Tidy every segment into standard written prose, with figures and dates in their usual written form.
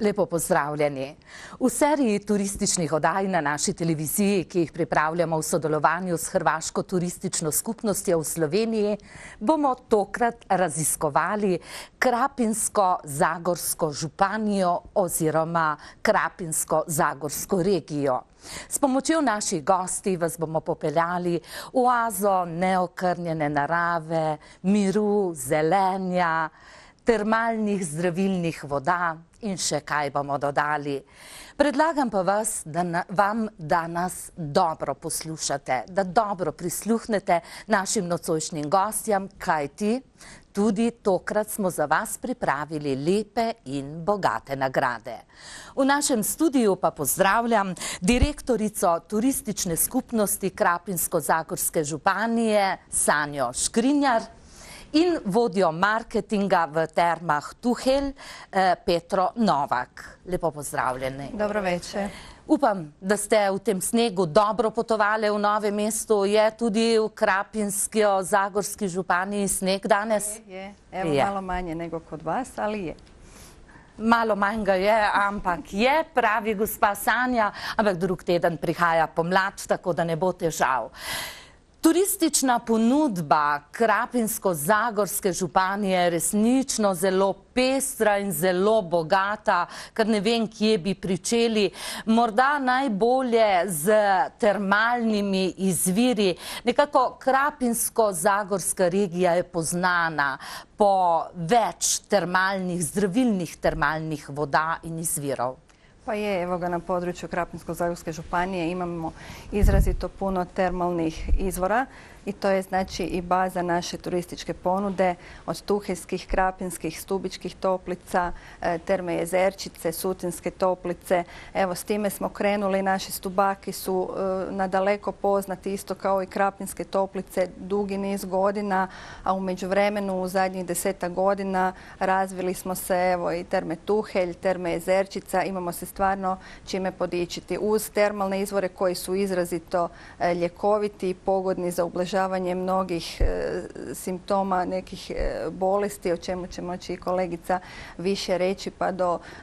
Lepo pozdravljeni. V seriji turističnih oddaj na naši televiziji, ki jih pripravljamo v sodelovanju s Hrvaško turistično skupnostjo v Sloveniji, bomo tokrat raziskovali Krapinsko-Zagorsko županijo oziroma Krapinsko-Zagorsko regijo. S pomočjo naših gostij vas bomo popeljali v oazo neokrnjene narave, miru, zelenja, termalnih zdravilnih voda in še kaj bomo dodali. Predlagam pa vas, da nas dobro poslušate, da dobro prisluhnete našim nocojšnjim gostjam, kajti tudi tokrat smo za vas pripravili lepe in bogate nagrade. V našem studiu pa pozdravljam direktorico turistične skupnosti Krapinsko-Zagorske županije Sanjo Škrinjar in vodjo marketinga v termah Tuhelj Petro Novak. Lepo pozdravljeni. Dobro večer. Upam, da ste v tem snegu dobro potovali v Novem mestu. Je tudi v Krapinsko-Zagorski županiji sneg danes? Je. Evo malo manje nego kod vas, ali je. Malo manj ga je, ampak je, pravi gospa Sanja, ampak drug teden prihaja pomlad, tako da ne bo težav. Turistična ponudba Krapinsko-Zagorske županije je resnično zelo pestra in zelo bogata, ker ne vem, kje bi pričeli. Morda najbolje z termalnimi izviri. Nekako Krapinsko-Zagorska regija je poznana po več termalnih, zdravilnih termalnih voda in izvirov. Pa je, evo ga na području Krapinsko-Zagorske županije imamo izrazito puno termalnih izvora i to je znači i baza naše turističke ponude od Tuheljskih, Krapinskih, Stubičkih toplica, terme Jezerčice, Sutinske toplice. Evo s time smo krenuli, naši Stubaki su nadaleko poznati isto kao i Krapinske toplice dugi niz godina, a u međuvremenu u zadnjih 10 godina razvili smo se evo i terme Tuhelj, terme Jezerčica, imamo se stvarno čime podičiti uz termalne izvore koji su izrazito ljekoviti i pogodni za ublažavanje mnogih simptoma, nekih bolesti, o čemu će moći i kolegica više reći, pa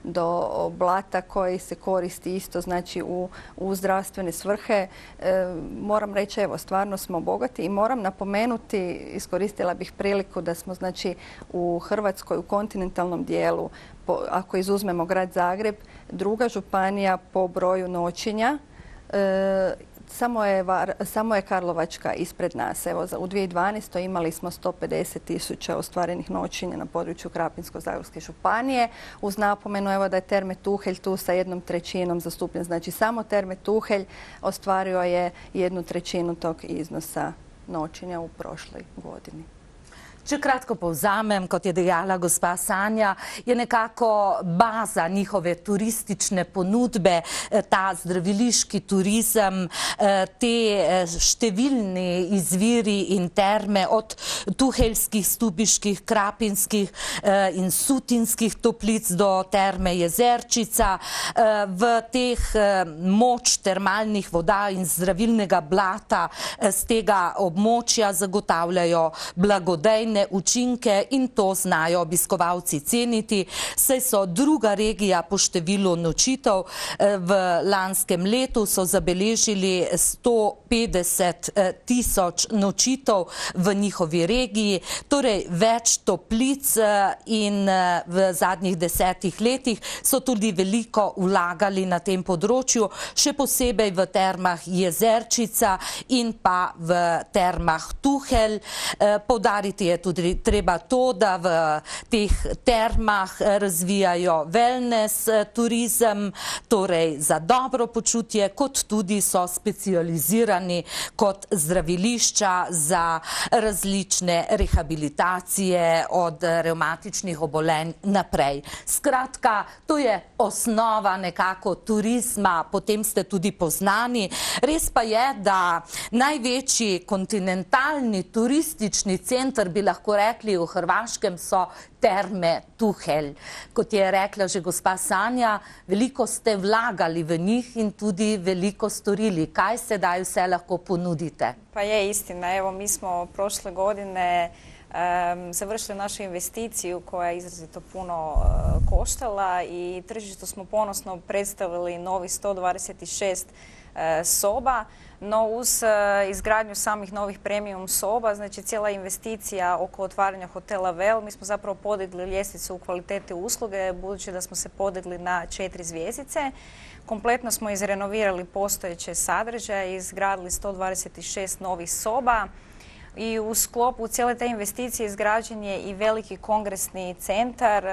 do blata koji se koristi isto znači u zdravstvene svrhe. Moram reći, evo, stvarno smo bogati i moram napomenuti, iskoristila bih priliku da smo znači u Hrvatskoj, u kontinentalnom dijelu, ako izuzmemo grad Zagreb, druga županija po broju noćenja. Samo je Karlovačka ispred nas. Evo, u 2012. imali smo 150.000 ostvarenih noćenja na području Krapinsko-Zagorske županije. Uz napomenu evo da je terme Tuhelj tu sa 1/3 zastupljen. Znači samo terme Tuhelj ostvario je 1/3 tog iznosa noćenja u prošloj godini. Če kratko povzamem, kot je dejala gospa Sanja, je nekako baza njihove turistične ponudbe, ta zdraviliški turizem, te številni izviri in terme od tuheljskih, stubiških, krapinskih in sutinskih toplic do terme Jezerčica. V teh moč termalnih voda in zdravilnega blata z tega območja zagotavljajo blagodejne učinke in to znajo obiskovalci ceniti, saj so druga regija po številu nočitev. V lanskem letu so zabeležili 150.000 nočitev v njihovi regiji, torej več toplic in v zadnjih 10 letih so tudi veliko vlagali na tem področju, še posebej v termah Jezerčica in pa v termah Tuhelj. Poudariti je tudi treba to, da v teh termah razvijajo wellness turizem, torej za dobro počutje, kot tudi so specializirani kot zdravilišča za različne rehabilitacije od revmatičnih obolenj naprej. Skratka, to je osnova nekako turizma, potem ste tudi poznani. Res pa je, da največji kontinentalni turistični center, bi lahko rekli, v Hrvaškem so Terme Tuhelj. Kot je rekla že gospa Sanja, veliko ste vlagali v njih in tudi veliko storili. Kaj sedaj vse lahko ponudite? Pa je istina. Evo, mi smo prošle godine završili našu investiciju koja je izrazito puno koštala i tržištu smo ponosno predstavili novi 126 soba, no uz izgradnju samih novih premium soba, znači cijela investicija oko otvaranja hotela Vel, mi smo zapravo podigli ljestvicu u kvalitete usluge, budući da smo se podigli na 4 zvjezdice. Kompletno smo izrenovirali postojeće sadržaje i izgradili 126 novih soba. I u sklopu cijele te investicije izgrađen je i veliki kongresni centar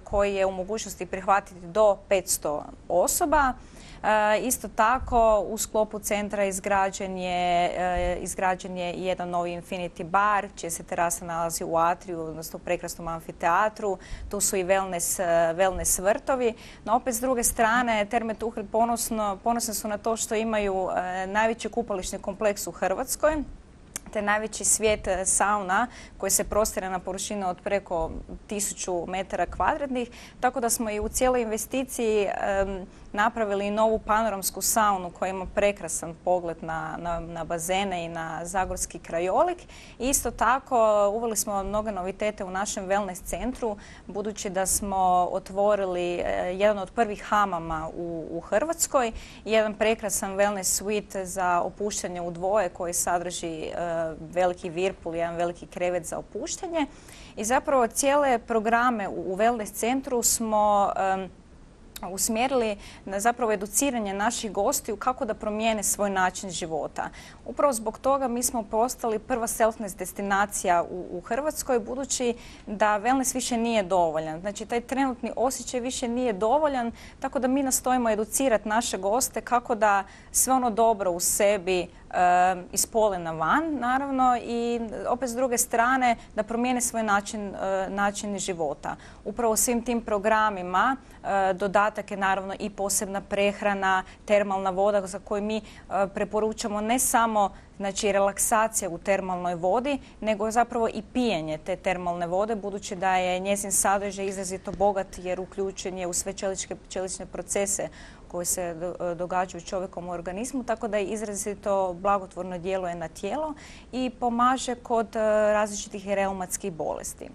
koji je u mogućnosti prihvatiti do 500 osoba. Isto tako u sklopu centra izgrađen je jedan novi Infinity bar, čija se terasa nalazi u atriju, odnosno u prekrasnom amfiteatru. Tu su i wellness vrtovi. No opet s druge strane, Terme Tuhelj ponosne su na to što imaju najveći kupališni kompleks u Hrvatskoj, te najveći svijet sauna koji se prostire na površine od preko 1000 metara kvadratnih, tako da smo i u cijeloj investiciji napravili novu panoramsku saunu koja ima prekrasan pogled na bazene i na zagorski krajolik. Isto tako uveli smo mnoge novitete u našem wellness centru, budući da smo otvorili jedan od prvih hamama u Hrvatskoj i jedan prekrasan wellness suite za opuštanje u dvoje koji sadrži veliki virpul, jedan veliki krevet za opuštanje. I zapravo cijele programe u wellness centru smo usmjerili na zapravo educiranje naših gostiju kako da promijene svoj način života. Upravo zbog toga mi smo postali prva selfness destinacija u Hrvatskoj, budući da wellness više nije dovoljan. Znači, taj trenutni osjećaj više nije dovoljan, tako da mi nastojimo educirati naše goste kako da sve ono dobro u sebi ispole na van, naravno, i opet s druge strane da promijene svoj način života. Upravo svim tim programima dodatak je naravno i posebna prehrana, termalna voda za koju mi preporučamo ne samo relaksacija u termalnoj vodi, nego zapravo i pijenje te termalne vode, budući da je njezin sadržaj izrazito bogat jer uključen je u sve čelične procese koji se događaju čovjekom u organizmu, tako da je izrazito blagotvorno djeluje na tijelo i pomaže kod različitih reumatskih bolesti.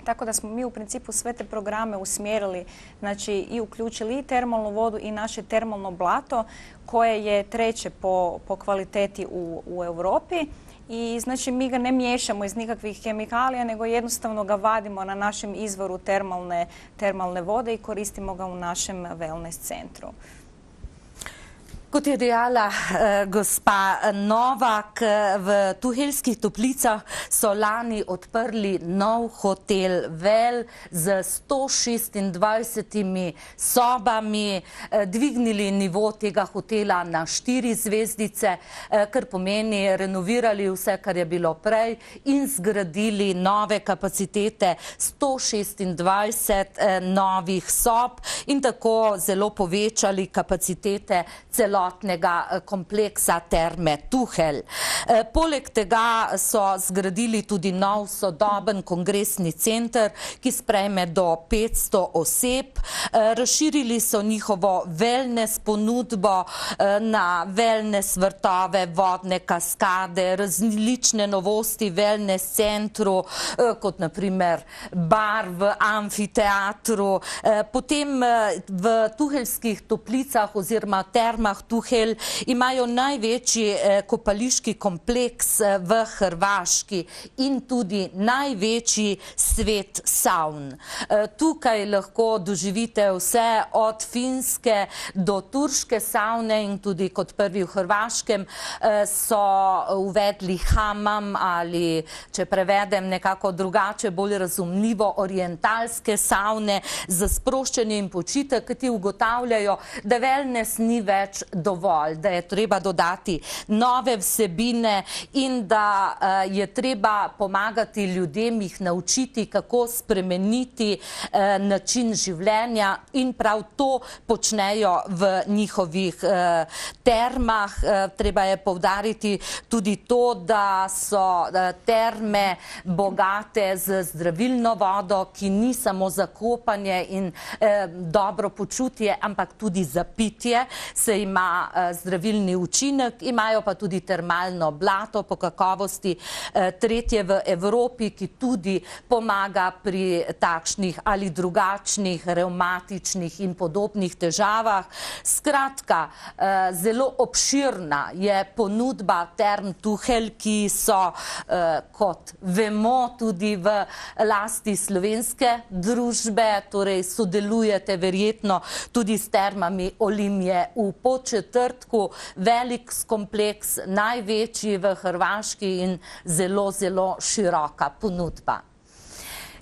Tako da smo mi u principu sve te programe usmjerili, znači i uključili i termalnu vodu i naše termalno blato koje je treće po kvaliteti u Europi. I znači mi ga ne miješamo iz nikakvih kemikalija, nego jednostavno ga vadimo na našem izvoru termalne vode i koristimo ga u našem wellness centru. Kot je dejala gospa Novak, v Tuheljskih Toplicah so lani odprli nov hotel Vel z 126 sobami, dvignili nivo tega hotela na 4 zvezdice, kar pomeni renovirali vse, kar je bilo prej in zgradili nove kapacitete, 126 novih sob in tako zelo povečali kapacitete celotnega kompleksa Terme Tuhelj. Poleg tega so zgradili tudi nov sodoben kongresni center, ki sprejme do 500 oseb. Razširili so njihovo wellness ponudbo na wellness vrtove, vodne kaskade, različne novosti v wellness centru, kot naprimer bar v amfiteatru. Potem v Tuheljskih Toplicah oziroma Termah Tuhelj imajo največji kopališki kompleks v Hrvaški in tudi največji svet savn. Tukaj lahko doživite vse od finske do turške savne in tudi kot prvi v Hrvaškem so uvedli hamam ali, če prevedem nekako drugače, bolj razumljivo, orientalske savne za sproščanje in počitek, ki ti ugotavljajo, da wellness ni več dovolj, da je treba dodati nove vsebine in da je treba pomagati ljudem, jih naučiti, kako spremeniti način življenja in prav to počnejo v njihovih termah. Treba je poudariti tudi to, da so terme bogate z zdravilno vodo, ki ni samo za kopanje in dobro počutje, ampak tudi za pitje, se ima zdravilni učinek, imajo pa tudi termalno blato po kakovosti, tretje v Evropi, ki tudi pomaga pri takšnih ali drugačnih revmatičnih in podobnih težavah. Skratka, zelo obširna je ponudba Term Tuhelj, ki so, kot vemo, tudi v lasti slovenske družbe, torej sodelujete verjetno tudi s termami Olimje v Podčetrtku, velik kompleks, največji v Hrvaški in zelo, zelo široka ponudba.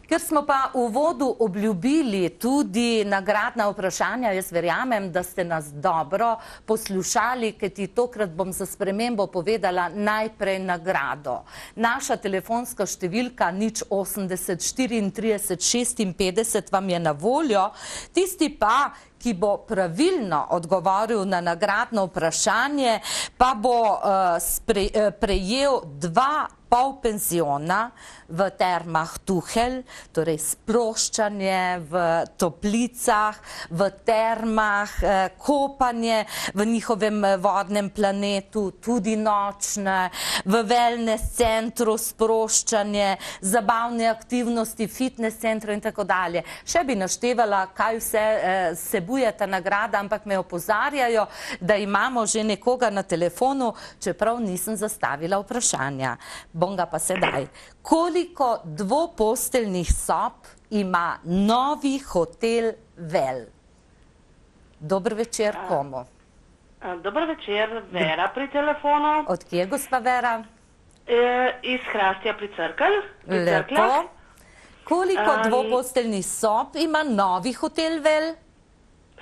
Ker smo pa v uvodu obljubili tudi nagradna vprašanja, jaz verjamem, da ste nas dobro poslušali, kajti tokrat bom za spremembo povedala najprej nagrado. Naša telefonska številka 080 34 56 vam je na voljo. Tisti pa, ki bo pravilno odgovoril na nagradno vprašanje, pa bo prejel 2 polpenziona v termah Tuhelj, torej sproščanje v toplicah, v termah, kopanje v njihovem vodnem planetu, tudi nočne, v wellness centru sproščanje, zabavne aktivnosti, fitness centru in tako dalje. Še bi naštevala, kaj vse vsebuje ta nagrada, ampak me opozarjajo, da imamo že nekoga na telefonu, čeprav nisem zastavila vprašanja. Bom ga pa sedaj. Koliko dvoposteljnih sob ima novi hotel Vel? Dober večer komu? Dober večer, Vera pri telefonu. Od kje, gospa Vera? Iz Hrastja pri Cerkelj. Lepo. Koliko dvoposteljnih sob ima novi hotel Vel?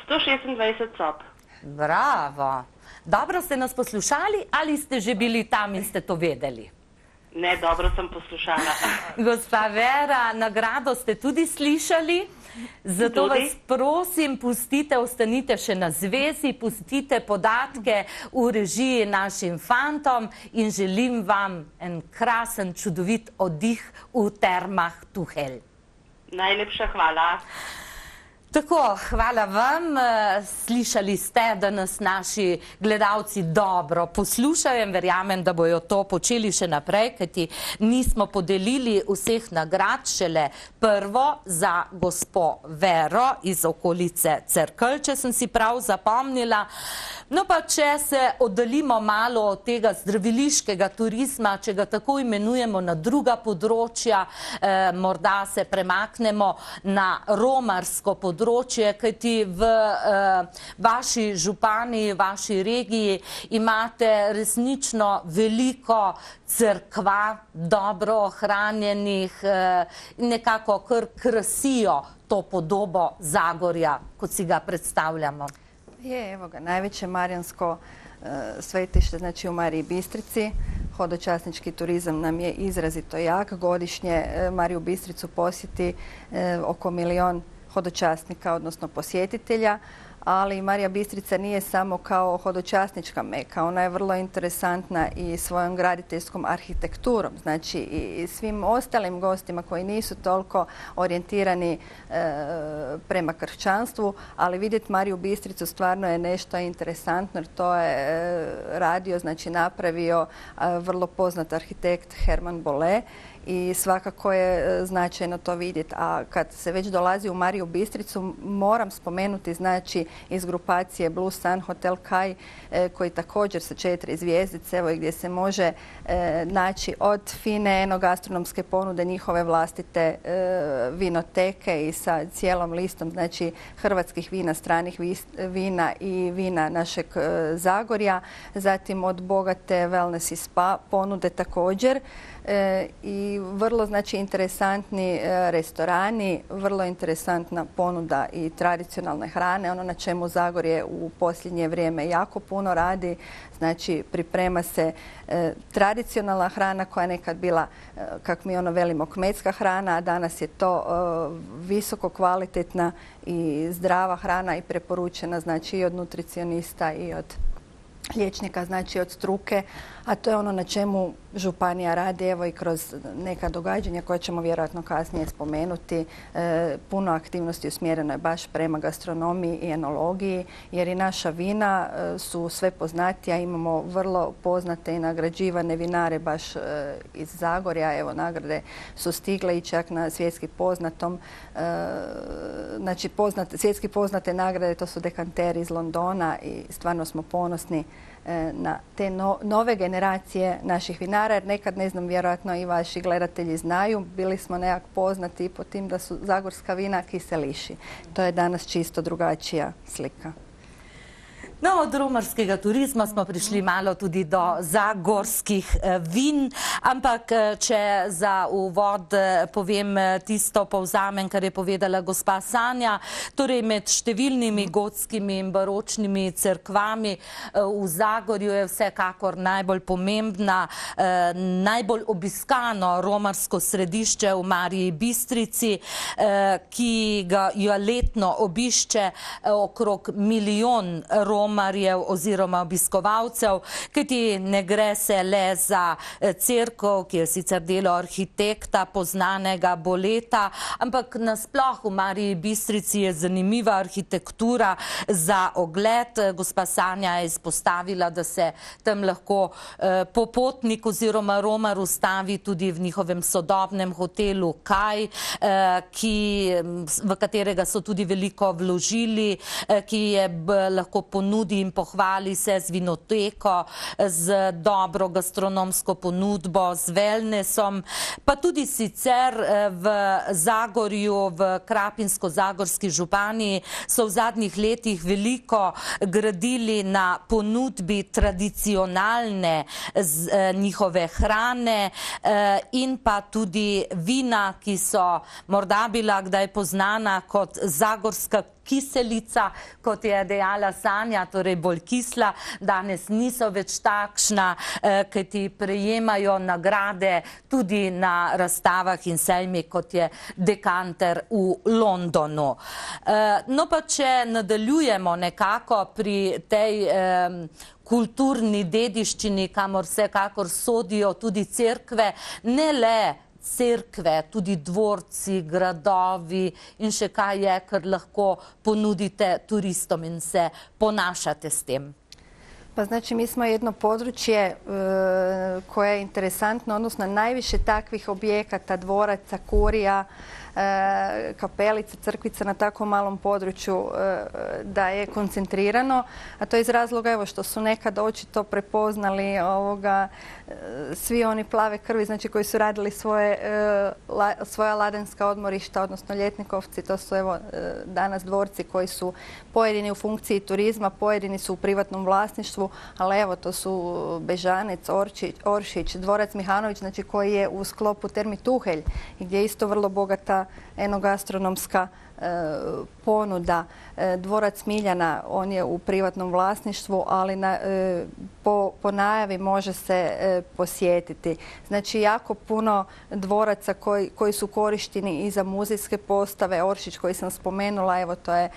126 sob. Bravo. Dobro ste nas poslušali ali ste že bili tam in ste to vedeli? Ne, dobro sem poslušala. Gospa Vera, nagrado ste tudi slišali, zato vas prosim, pustite, ostanite še na zvezi, pustite podatke v režiji našim fantom in želim vam en krasen, čudovit oddih v termah Tuhelj. Najlepša hvala. Tako, hvala vam. Slišali ste, da nas naši gledalci dobro poslušajo in verjamem, da bojo to počeli še naprej, kajti nismo podelili vseh nagrad, šele prvo za gospo Vero iz okolice Cerkelj, če sem si prav zapomnila. No pa, če se oddaljimo malo od tega zdraviliškega turizma, če ga tako imenujemo, na druga področja, morda se premaknemo na romarsko področje, kajti v vaši županiji, vaši regiji imate resnično veliko cerkva, dobro ohranjenih, nekako kar krasijo to podobo Zagorja, kot si ga predstavljamo. Evo ga, najveće marijansko svetište, znači u Mariji Bistrici. Hodočasnički turizam nam je izrazito jak. Godišnje Mariju Bistricu posjeti oko 1 milion hodočasnika, odnosno posjetitelja. Ali Marija Bistrica nije samo kao hodočasnička meka. Ona je vrlo interesantna i svojom graditeljskom arhitekturom. Znači i svim ostalim gostima koji nisu toliko orijentirani prema kršćanstvu, ali vidjeti Mariju Bistricu stvarno je nešto interesantno jer to je radio, znači napravio vrlo poznat arhitekt Herman Bolle. I svakako je značajno to vidjeti. A kad se već dolazi u Mariju Bistricu, moram spomenuti znači iz grupacije Blue Sun Hotel Kaj, koji također sa 4 zvjezdice, evo, gdje se može naći od fine enogastronomske ponude, njihove vlastite vinoteke i sa cijelom listom, znači, hrvatskih vina, stranih vina i vina našeg Zagorja. Zatim od bogate wellness i spa ponude također. I vrlo, znači, interesantni restorani, vrlo interesantna ponuda i tradicionalne hrane. Ono na čemu Zagorje u posljednje vrijeme jako puno radi, znači priprema se tradicionalna hrana koja je nekad bila, kako mi ono velimo, kmetska hrana, a danas je to visoko kvalitetna i zdrava hrana i preporučena, znači, i od nutricionista i od liječnika, znači od struke, a to je ono na čemu županija radi, evo, i kroz neka događanja koja ćemo vjerojatno kasnije spomenuti. Puno aktivnosti usmjereno je baš prema gastronomiji i enologiji, jer i naša vina su sve poznatija. Imamo vrlo poznate i nagrađivane vinare baš iz Zagorja. Evo, nagrade su stigle i čak na svjetski poznatom, znači svjetski poznate nagrade, to su dekanteri iz Londona i stvarno smo ponosni na te nove generacije naših vinara, jer nekad, ne znam, vjerojatno i vaši gledatelji znaju, bili smo nekak poznati po tim da su zagorska vina kiseliši. To je danas čisto drugačija slika. No, od romarskega turizma smo prišli malo tudi do zagorskih vin, ampak če za uvod povem tisto, povzamem, kar je povedala gospa Sanja, torej med številnimi gotskimi in baročnimi cerkvami v Zagorju je vsekakor najbolj pomembna, najbolj obiskano romarsko središče v Mariji Bistrici, ki ga jo letno obišče okrog 1 milijon romarjev oziroma obiskovalcev, kajti ne gre se le za cerkev, ki je sicer delo arhitekta poznanega Boleta, ampak nasploh v Mariji Bistrici je zanimiva arhitektura za ogled. Gospa Sanja je izpostavila, da se tam lahko popotnik oziroma romar ustavi tudi v njihovem sodobnem hotelu Kaj, v katerega so tudi veliko vložili, ki je lahko ponudil in pohvali se z vinoteko, z dobro gastronomsko ponudbo, z wellnessom, pa tudi sicer v Zagorju, v Krapinsko-Zagorski županiji so v zadnjih letih veliko gradili na ponudbi tradicionalne njihove hrane in pa tudi vina, ki so morda bila kdaj poznana kot zagorska kiselica, kot je dejala Sanja, torej bolj kisla, danes niso več takšna, kajti prejemajo nagrade tudi na razstavah in sejmih, kot je Dekanter v Londonu. No pa če nadaljujemo nekako pri tej kulturni dediščini, kamor vsekakor sodijo tudi cerkve, ne le cerkve, tudi dvorci, gradovi in še kaj je, kar lahko ponudite turistom in se ponašate s tem. Pa znači mi smo jedno područje koje je interesantno, odnosno najviše takvih objekata, dvoraca, kurija, kapelica, crkvica na tako malom području da je koncentrirano, a to je iz razloga evo što su nekad očito prepoznali svi oni plave krvi, znači koji su radili svoja ladanska odmorišta, odnosno ljetnikovci, to su evo danas dvorci koji su pojedini u funkciji turizma, pojedini su u privatnom vlasništvu, ali evo to su Bežanec, Oršić, dvorac Mihanović, znači koji je u sklopu Termi Tuhelj i gdje je isto vrlo bogata enogastronomska ponuda. Dvorac Miljana, on je u privatnom vlasništvu, ali po najavi može se posjetiti. Znači jako puno dvoraca koji su korišteni i za muzejske postave. Oršić koji sam spomenula, evo to je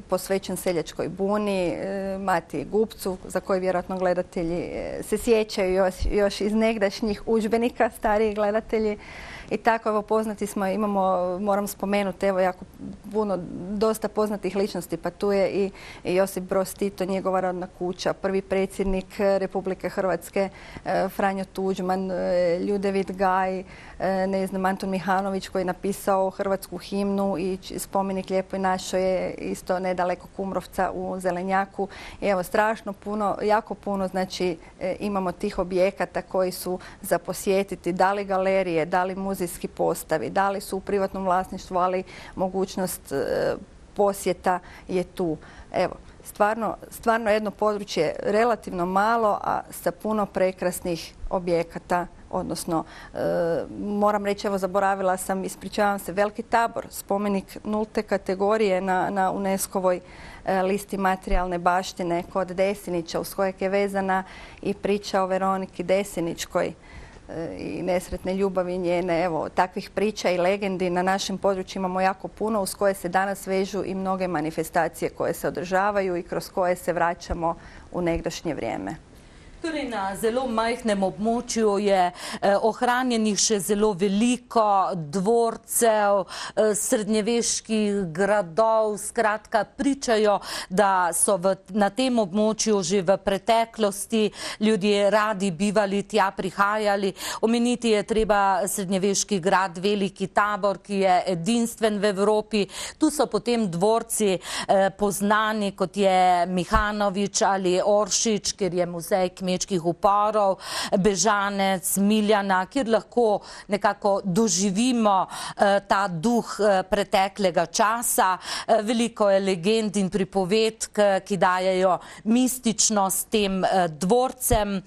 posvećen seljačkoj buni, Matiji Gupcu, za koji vjerojatno gledatelji se sjećaju još iz negdašnjih udžbenika, stariji gledatelji. I tako, evo, poznati smo, imamo moram spomenuti, evo jako puno, dosta poznatih ličnosti, pa tu je i Josip Broz Tito, njegova rodna kuća, prvi predsjednik Republike Hrvatske, Franjo Tuđman, Ljudevit Gaj, ne znam, Antun Mihanović koji je napisao hrvatsku himnu i spomenik Lijepoj našoj je isto nedaleko Kumrovca u Zelenjaku. I evo, strašno puno, jako puno, znači imamo tih objekata koji su za posjetiti, da li galerije, da li muzejski postavi, da li su u privatnom vlasništvu, ali mogućnost posjeta je tu. Evo, stvarno jedno područje relativno malo, a sa puno prekrasnih objekata, odnosno, moram reći, evo, zaboravila sam, ispričavam se, Veliki Tabor, spomenik nulte kategorije na UNESCO-voj listi materijalne baštine kod Desinića, uz kojeg je vezana i priča o Veroniki Desinićkoj i nesretne ljubavi njene. Evo, takvih priča i legendi na našem području imamo jako puno, uz koje se danas vežu i mnoge manifestacije koje se održavaju i kroz koje se vraćamo u negdašnje vrijeme. Torej, na zelo majhnem območju je ohranjenih še zelo veliko dvorcev, srednjeveških gradov, skratka pričajo, da so na tem območju že v preteklosti ljudje radi bivali, tja prihajali. Omeniti je treba srednjeveški grad Veliki Tabor, ki je edinstven v Evropi. Tu so potem dvorci poznani, kot je Mihanović ali Oršič, kjer je muzej kmečkih uporov, Bežanec, Miljana, kjer lahko nekako doživimo ta duh preteklega časa. Veliko je legend in pripovedk, ki dajejo mističnost tem dvorcem.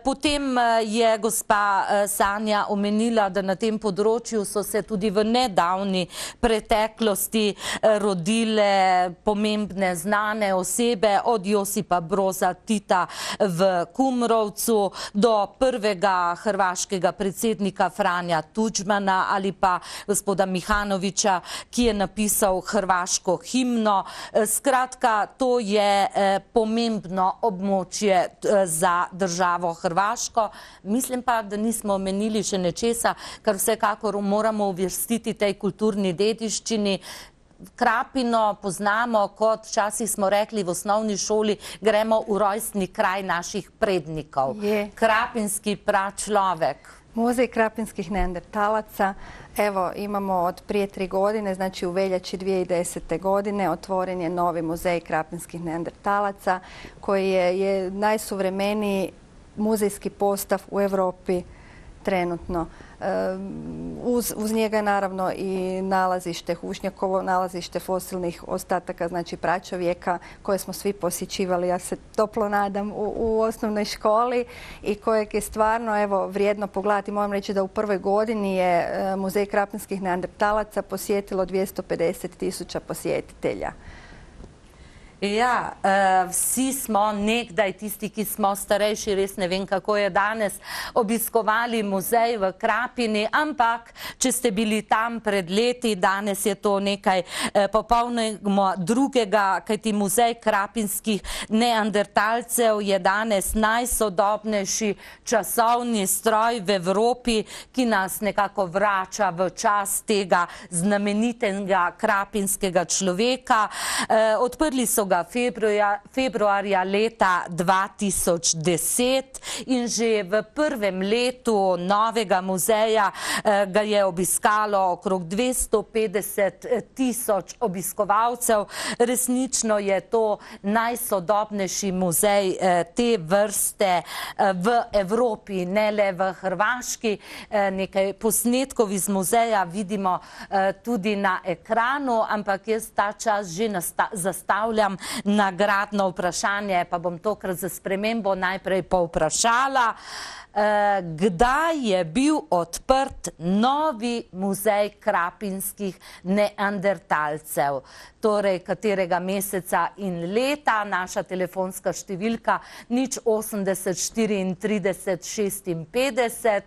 Potem je gospa Sanja omenila, da na tem področju so se tudi v nedavni preteklosti rodile pomembne znane osebe, od Josipa Broza Tita v Kumrovcu do prvega hrvaškega predsednika Franja Tuđmana ali pa gospoda Mihanovića, ki je napisal hrvaško himno. Skratka, to je pomembno območje za državo Hrvaško. Mislim pa, da nismo omenili še nečesa, kar vsekakor moramo uvrstiti tej kulturni dediščini. Krapino poznamo kot, včasih smo rekli v osnovni šoli, gremo v rojstni kraj naših prednikov. Krapinski pračlovek. Muzej krapinskih neandertalaca. Evo, imamo od prije 3 godine, znači u veljači 2010. godine, otvoren je novi muzej krapinskih neandertalaca, koji je najsuvremeniji muzejski postav u Europi trenutno. Uz njega je naravno i nalazište Hušnjakovo, nalazište fosilnih ostataka, znači pračovjeka, koje smo svi posjećivali, ja se toplo nadam, u osnovnoj školi i kojeg je stvarno, evo, vrijedno pogledati. Moram reći da u prvoj godini je Muzej krapinskih neandertalaca posjetilo 250.000 posjetitelja. Ja, vsi smo nekdaj, tisti, ki smo starejši, res ne vem, kako je danes, obiskovali muzej v Krapini, ampak če ste bili tam pred leti, danes je to nekaj popolnoma drugega, kajti muzej krapinskih neandertalcev je danes najsodobnejši časovni stroj v Evropi, ki nas nekako vrača v čas tega znamenitega krapinskega človeka. Odprli so ga februarja leta 2010 in že v prvem letu novega muzeja ga je obiskalo okrog 250.000 obiskovalcev. Resnično je to najsodobnejši muzej te vrste v Evropi, ne le v Hrvaški. Nekaj posnetkov iz muzeja vidimo tudi na ekranu, ampak jaz ta čas že zastavljam nagradno vprašanje, pa bom tokrat za spremembo najprej povprašala, kdaj je bil odprt novi muzej krapinskih neandertalcev, torej katerega meseca in leta. Naša telefonska številka 08034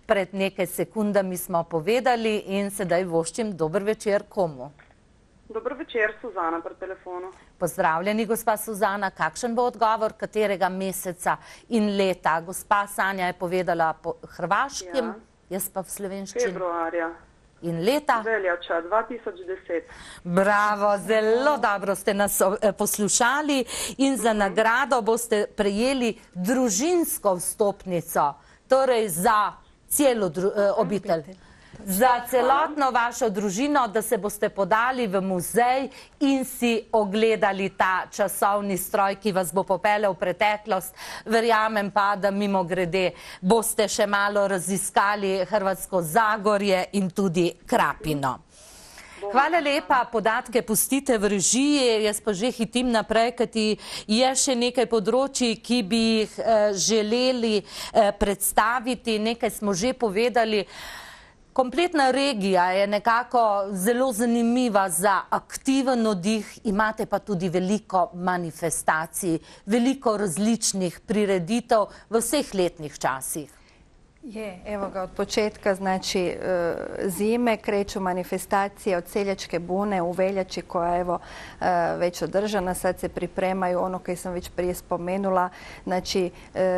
pred nekaj sekundami smo povedali in sedaj voščim dober večer komu. Dober večer, Suzana pri telefonu. Pozdravljeni, gospa Suzana. Kakšen bo odgovor, katerega meseca in leta? Gospa Sanja je povedala po hrvaškem, jaz pa v slovenščini. Februarja. in leta? Veljača 2010. Bravo, zelo dobro ste nas poslušali in za nagrado boste prejeli družinsko vstopnico, torej za celo obitelj. Za celotno vašo družino, da se boste podali v muzej in si ogledali ta časovni stroj, ki vas bo popeljal v preteklost. Verjamem pa, da mimogrede boste še malo raziskali Hrvatsko Zagorje in tudi Krapino. Hvala lepa, podatke pustite v režiji, jaz pa že hitim naprej, kajti je še nekaj področji, ki bi jih želeli predstaviti, nekaj smo že povedali. Kompletna regija je nekako zelo zanimiva za aktiven oddih, imate pa tudi veliko manifestacij, veliko različnih prireditev v vseh letnih časih. Evo ga, od početka, znači zime kreću manifestacije od seljačke bune u veljači koja je evo već održana. Sad se pripremaju ono koje sam već prije spomenula, znači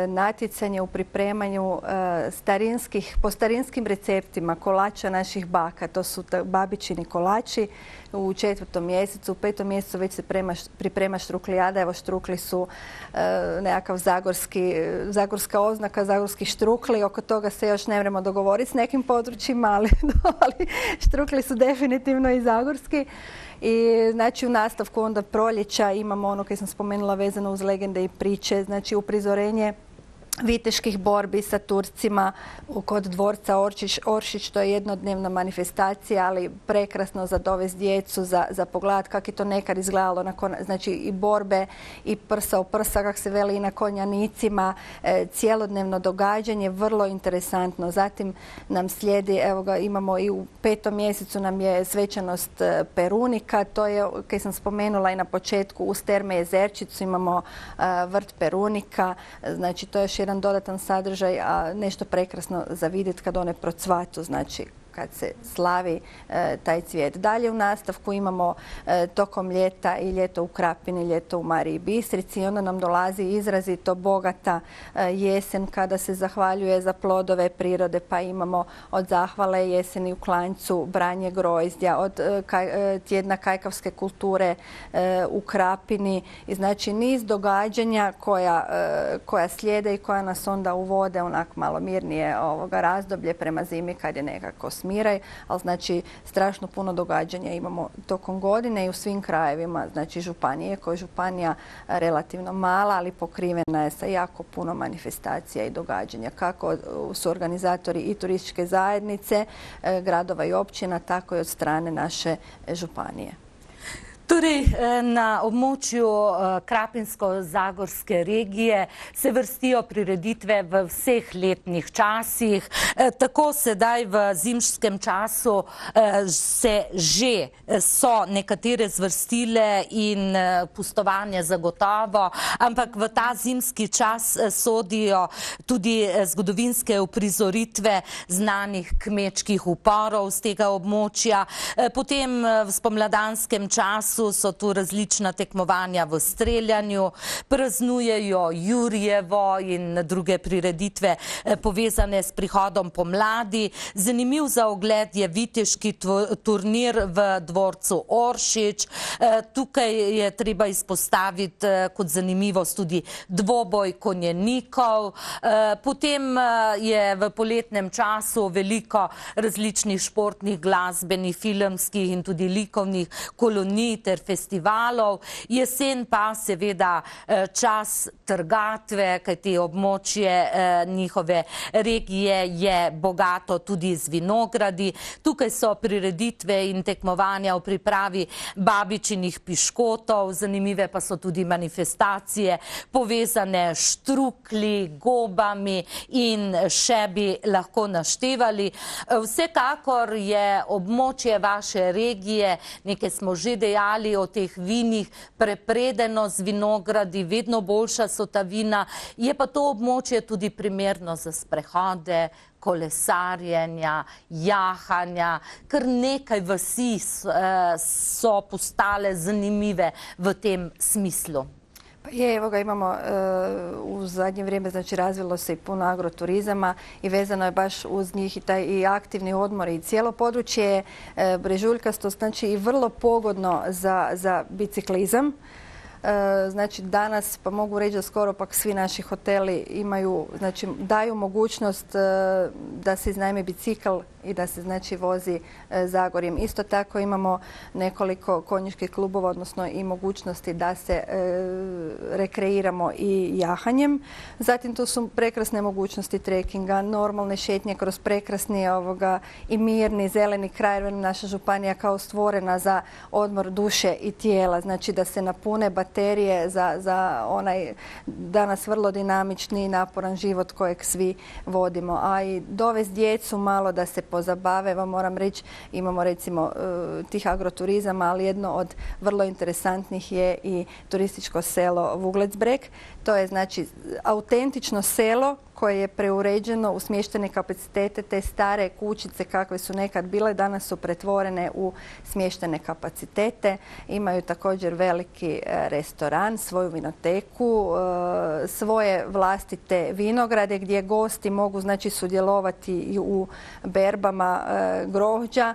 natjecanje u pripremanju po starinskim receptima kolača naših baka. To su babičini kolači. U 4. mjesecu, u 5. mjesecu već se priprema štruklijada. Evo, štrukli su nekakav zagorska oznaka, zagorski štrukli. Oko toga se još ne možemo dogovoriti s nekim područjima, ali štrukli su definitivno i zagorski. I znači u nastavku onda proljeća imamo ono koje sam spomenula vezano uz legende i priče, znači uprizorenje viteških borbi sa Turcima kod dvorca Oršić. To je jednodnevna manifestacija, ali prekrasno za dovesti djecu, za pogledat kako je to nekad izgledalo, znači i borbe i prsa u prsa, kako se veli, i na konjanicima, cijelodnevno događanje, vrlo interesantno. Zatim nam slijedi, evo ga, imamo i u 5. mjesecu nam je svečanost Perunika, to je, kaj sam spomenula i na početku, uz Terme Jezerčicu imamo vrt Perunika, znači to je još jedan dodatan sadržaj, a nešto prekrasno za vidjeti kad one procvatu, znači kad se slavi taj cvijet. Dalje u nastavku imamo tokom ljeta i ljeto u Krapini, ljeto u Mariji Bistrici i onda nam dolazi izrazito bogata jesen kada se zahvaljuje za plodove prirode, pa imamo od zahvale jeseni u Klanjcu, branje grozdja, od tjedna kajkavske kulture u Krapini i znači niz događanja koja slijede i koja nas onda uvode onak malo mirnije razdoblje prema zimi kad je nekako smiraj, ali znači strašno puno događanja imamo tokom godine i u svim krajevima, znači županije, koja je županija relativno mala, ali pokrivena je sa jako puno manifestacija i događanja, kako su organizatori i turističke zajednice, gradova i općina, tako i od strane naše županije. Torej, na območju Krapinsko-Zagorske regije se vrstijo prireditve v vseh letnih časih. Tako sedaj v zimskem času so nekatere zvrstile in pustovanje zagotovo, ampak v ta zimski čas sodijo tudi zgodovinske uprizoritve znanih kmečkih uporov z tega območja. Potem v spomladanskem času so tu različna tekmovanja v streljanju, praznujejo Jurjevo in druge prireditve povezane s prihodom pomladi. Zanimiv za ogled je viteški turnir v dvorcu Oršić. Tukaj je treba izpostaviti kot zanimivost tudi dvoboj konjenikov. Potem je v poletnem času veliko različnih športnih, glasbenih, filmskih in tudi likovnih kolonij ter festivalov. Jesen pa seveda čas trgatve, kajti območje njihove regije je bogato tudi z vinogradi. Tukaj so prireditve in tekmovanja v pripravi babičinih piškotov, zanimive pa so tudi manifestacije povezane s štrukli, gobami in še bi lahko naštevali. Vsekakor je območje vaše regije, nekaj smo že dejali o teh vinih, prepredeno z vinogradi, vedno boljša so ta vina. Je pa to območje tudi primerno za sprehode, kolesarjenja, jahanja, kar nekaj vasi so postale zanimive v tem smislu. Evo ga, imamo u zadnje vrijeme, znači razvilo se i puno agroturizama i vezano je baš uz njih i taj i aktivni odmor i cijelo područje je brežuljkasto, znači i vrlo pogodno za biciklizam. Znači danas, pa mogu reći da skoro pak svi naši hoteli imaju, znači daju mogućnost da se iznajmi bicikl i da se znači vozi Zagorjem. Isto tako imamo nekoliko konjičkih klubova, odnosno i mogućnosti da se rekreiramo i jahanjem. Zatim tu su prekrasne mogućnosti trekinga, normalne šetnje kroz prekrasni i mirni zeleni kraj. Naša županija kao stvorena za odmor duše i tijela, znači da se napune baterije za onaj danas vrlo dinamični i naporan život kojeg svi vodimo. A i dovesti djecu malo da se pozabave, vam moram reći, imamo recimo tih agroturizama, ali jedno od vrlo interesantnih je i turističko selo Vuglecbreg. To je znači autentično selo koje je preuređeno u smještene kapacitete. Te stare kućice kakve su nekad bile danas su pretvorene u smještene kapacitete. Imaju također veliki restoran, svoju vinoteku, svoje vlastite vinograde gdje gosti mogu znači sudjelovati i u berbama grožđa.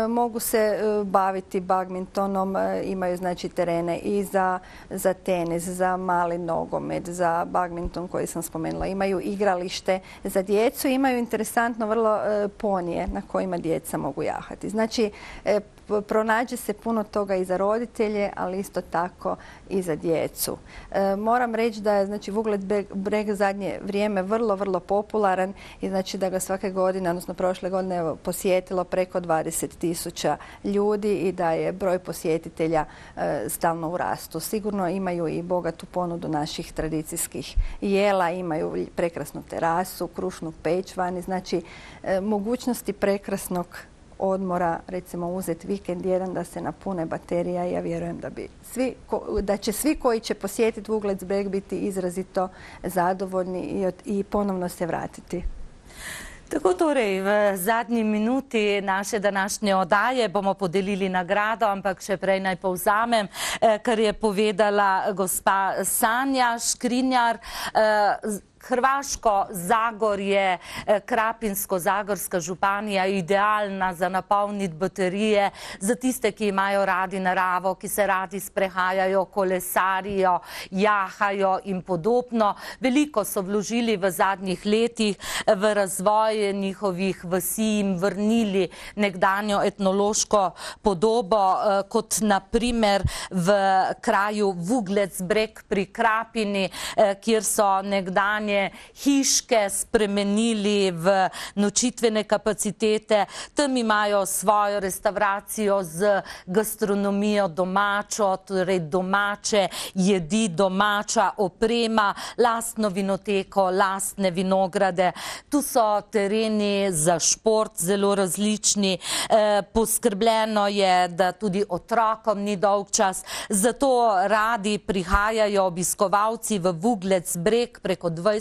Mogu se baviti badmintonom, imaju znači terene i za tenis, za mali nogomet, za badminton koji sam spomenula. Imaju igralište za djecu, imaju interesantno vrlo ponije na kojima djeca mogu jahati. Znači, pronađe se puno toga i za roditelje, ali isto tako i za djecu. Moram reći da je znači Vuglecbreg zadnje vrijeme vrlo popularan i znači da ga svake godine, odnosno prošle godine posjetilo preko 20.000 ljudi i da je broj posjetitelja stalno u rastu. Sigurno imaju i bogatu ponudu naših tradicijskih jela, imaju prekrasnu terasu, krušnu peć vani, znači mogućnosti prekrasnog odmora, recimo uzeti vikend jedan da se napune baterija. Ja vjerujem da će svi koji će posjetiti Vuglecbreg biti izrazito zadovoljni i ponovno se vratiti. Tako torej, v zadnji minuti naše današnje oddaje bomo podelili nagrado, ampak še prej naj povzamem, kar je povedala gospa Sanja Škrinjar. Hrvaško Zagorje, Krapinsko-Zagorska županija idealna za napolniti baterije, za tiste, ki imajo radi naravo, ki se radi sprehajajo, kolesarijo, jahajo in podobno. Veliko so vložili v zadnjih letih v razvoj njihovih vasi, jim vrnili nekdanjo etnološko podobo, kot naprimer v kraju Vuglecbreg pri Krapini, kjer so nekdanje hiške spremenili v nočitvene kapacitete. Tam imajo svojo restauracijo z gastronomijo domačo, torej domače jedi, domača oprema, lastno vinoteko, lastne vinograde. Tu so tereni za šport zelo različni. Poskrbljeno je, da tudi otrokom ni dolgčas. Zato radi prihajajo obiskovalci v Vuglecbreg, preko 20.000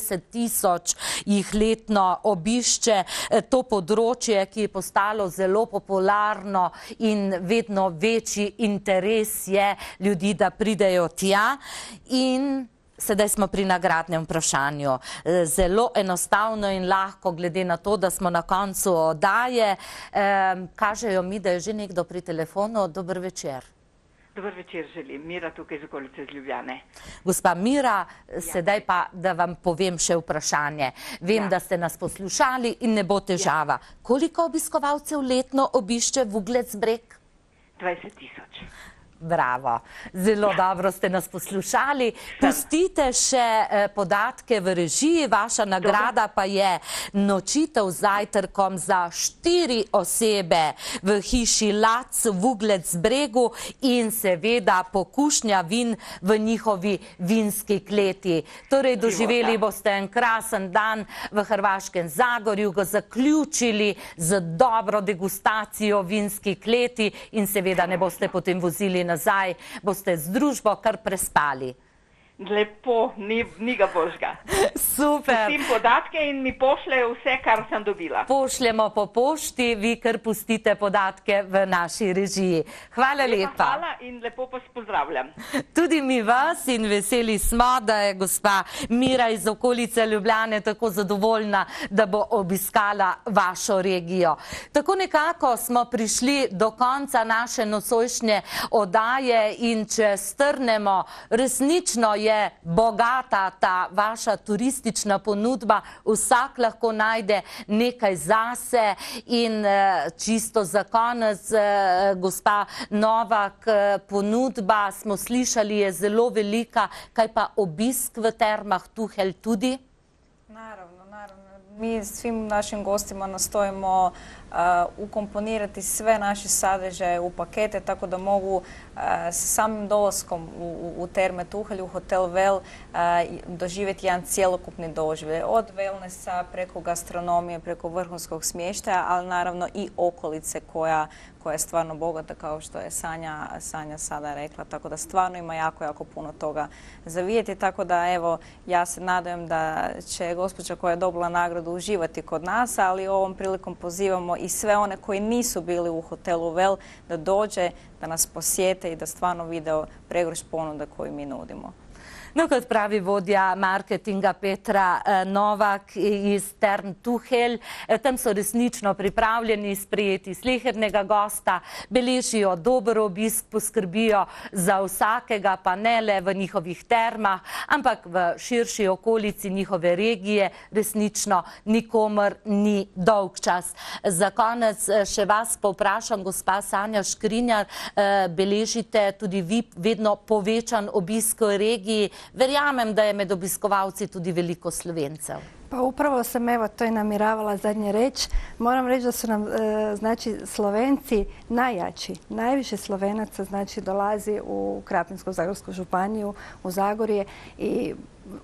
jih letno obišče to področje, ki je postalo zelo popularno in vedno večji interes je ljudi, da pridejo tja. In sedaj smo pri nagradnem vprašanju. Zelo enostavno in lahko, glede na to, da smo na koncu oddaje. Kažejo mi, da je že nekdo pri telefonu. Dober večer. Dobar večer želim. Mira tukaj iz okolice iz Ljubljane. Gospa Mira, sedaj pa, da vam povem še vprašanje. Vem, da ste nas poslušali in ne bo težava. Koliko obiskovalcev letno obišče Vuglecbreg? 20.000. Bravo. Zelo dobro ste nas poslušali. Pustite še podatke v režiji. Vaša nagrada pa je nočitev z zajtrkom za 4 osebe v hiši Lac v Vuglecbregu in seveda pokušnja vin v njihovi vinski kleti. Torej, doživeli boste en krasen dan v Hrvaškem Zagorju, ga zaključili z dobro degustacijo vinski kleti in seveda ne boste potem vozili nazaj, boste z družbo kar prespali. Lepo, ni ga božga. Super. Pustim podatke in mi pošljejo vse, kar sem dobila. Pošljemo po pošti, vi kar pustite podatke v naši režiji. Hvala lepa. Hvala in lepo vas pozdravljam. Tudi mi vas in veseli smo, da je gospa Mira iz okolice Ljubljane tako zadovoljna, da bo obiskala vašo regijo. Tako nekako smo prišli do konca naše nocojšnje oddaje in če strnemo, resnično je bogata ta vaša turistična ponudba, vsak lahko najde nekaj zase in čisto za konec, gospa Novak, ponudba, smo slišali, je zelo velika, kaj pa obisk v termah Tuhelj tudi? Naravno. Mi svim našim gostima nastojimo ukomponirati sve naše sadržaje u pakete, tako da mogu sa samim dolaskom u terme Tuhelj, u hotel Vel, doživjeti jedan cjelokupni doživljaj. Od wellnessa, preko gastronomije, preko vrhunskog smještaja, ali naravno i okolice koja je stvarno bogata, kao što je Sanja sada rekla. Tako da stvarno ima jako puno toga za vidjeti. Tako da evo, ja se nadujem da će gospođa koja je dobila nagradu uživati kod nas, ali ovom prilikom pozivamo i sve one koji nisu bili u hotelu Vel da dođe, da nas posjete i da stvarno vide pregršt ponuda koju mi nudimo. No, kot pravi vodja marketinga Petra Novak iz Term Tuhelj, tam so resnično pripravljeni sprejeti slehernega gosta, beležijo dober obisk, poskrbijo za vsakega, pa ne le v njihovih termah, ampak v širši okolici njihove regije, resnično nikomer ni dolg čas. Za konec še vas povprašam, gospa Sanja Škrinjar, beležite tudi vi vedno povečan obisk v regiji. Verjamem, da je med obiskovalci tudi veliko Slovencev. Pa upravo sam evo to i namiravala zadnje reći. Moram reći da su nam znači Slovenci najjači. Najviše Slovenaca znači dolazi u Krapinsko-zagorsku županiju, u Zagorje i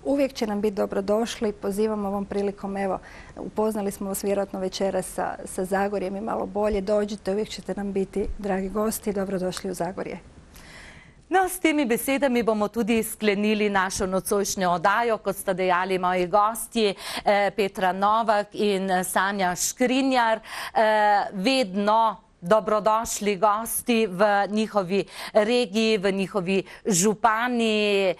uvijek će nam biti dobrodošli. Pozivamo ovom prilikom, evo, upoznali smo vas vjerojatno večeras sa Zagorjem i malo bolje. Dođite, uvijek ćete nam biti dragi gosti. Dobrodošli u Zagorje. No, s temi besedami bomo tudi sklenili našo nocojšnjo oddajo, kot sta dejali moji gostji Petra Novak in Sanja Škrinjar. Vedno dobrodošli gosti v njihovi regiji, v njihovi županiji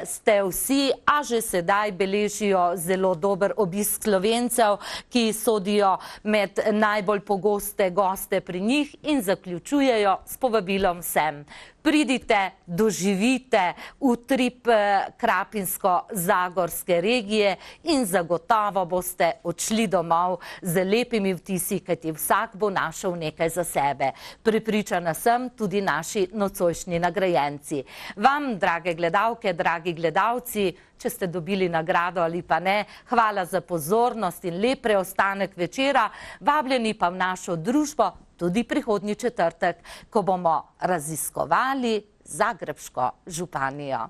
ste vsi, a že sedaj beležijo zelo dober obisk Slovencev, ki sodijo med najbolj pogoste goste pri njih in zaključujejo s povabilom vsem. Pridite, doživite utrip Krapinsko-zagorske regije in zagotovo boste odšli domov z lepimi vtisi, kajti vsak bo našel nekaj za sebe. Prepričana sem tudi naši nocojšnji nagrajenci. Vam, drage gledalke, dragi gledalci, če ste dobili nagrado ali pa ne, hvala za pozornost in lep preostanek večera. Vabljeni pa v našo družbo tudi prihodnji četrtek, ko bomo raziskovali Zagrebško županijo.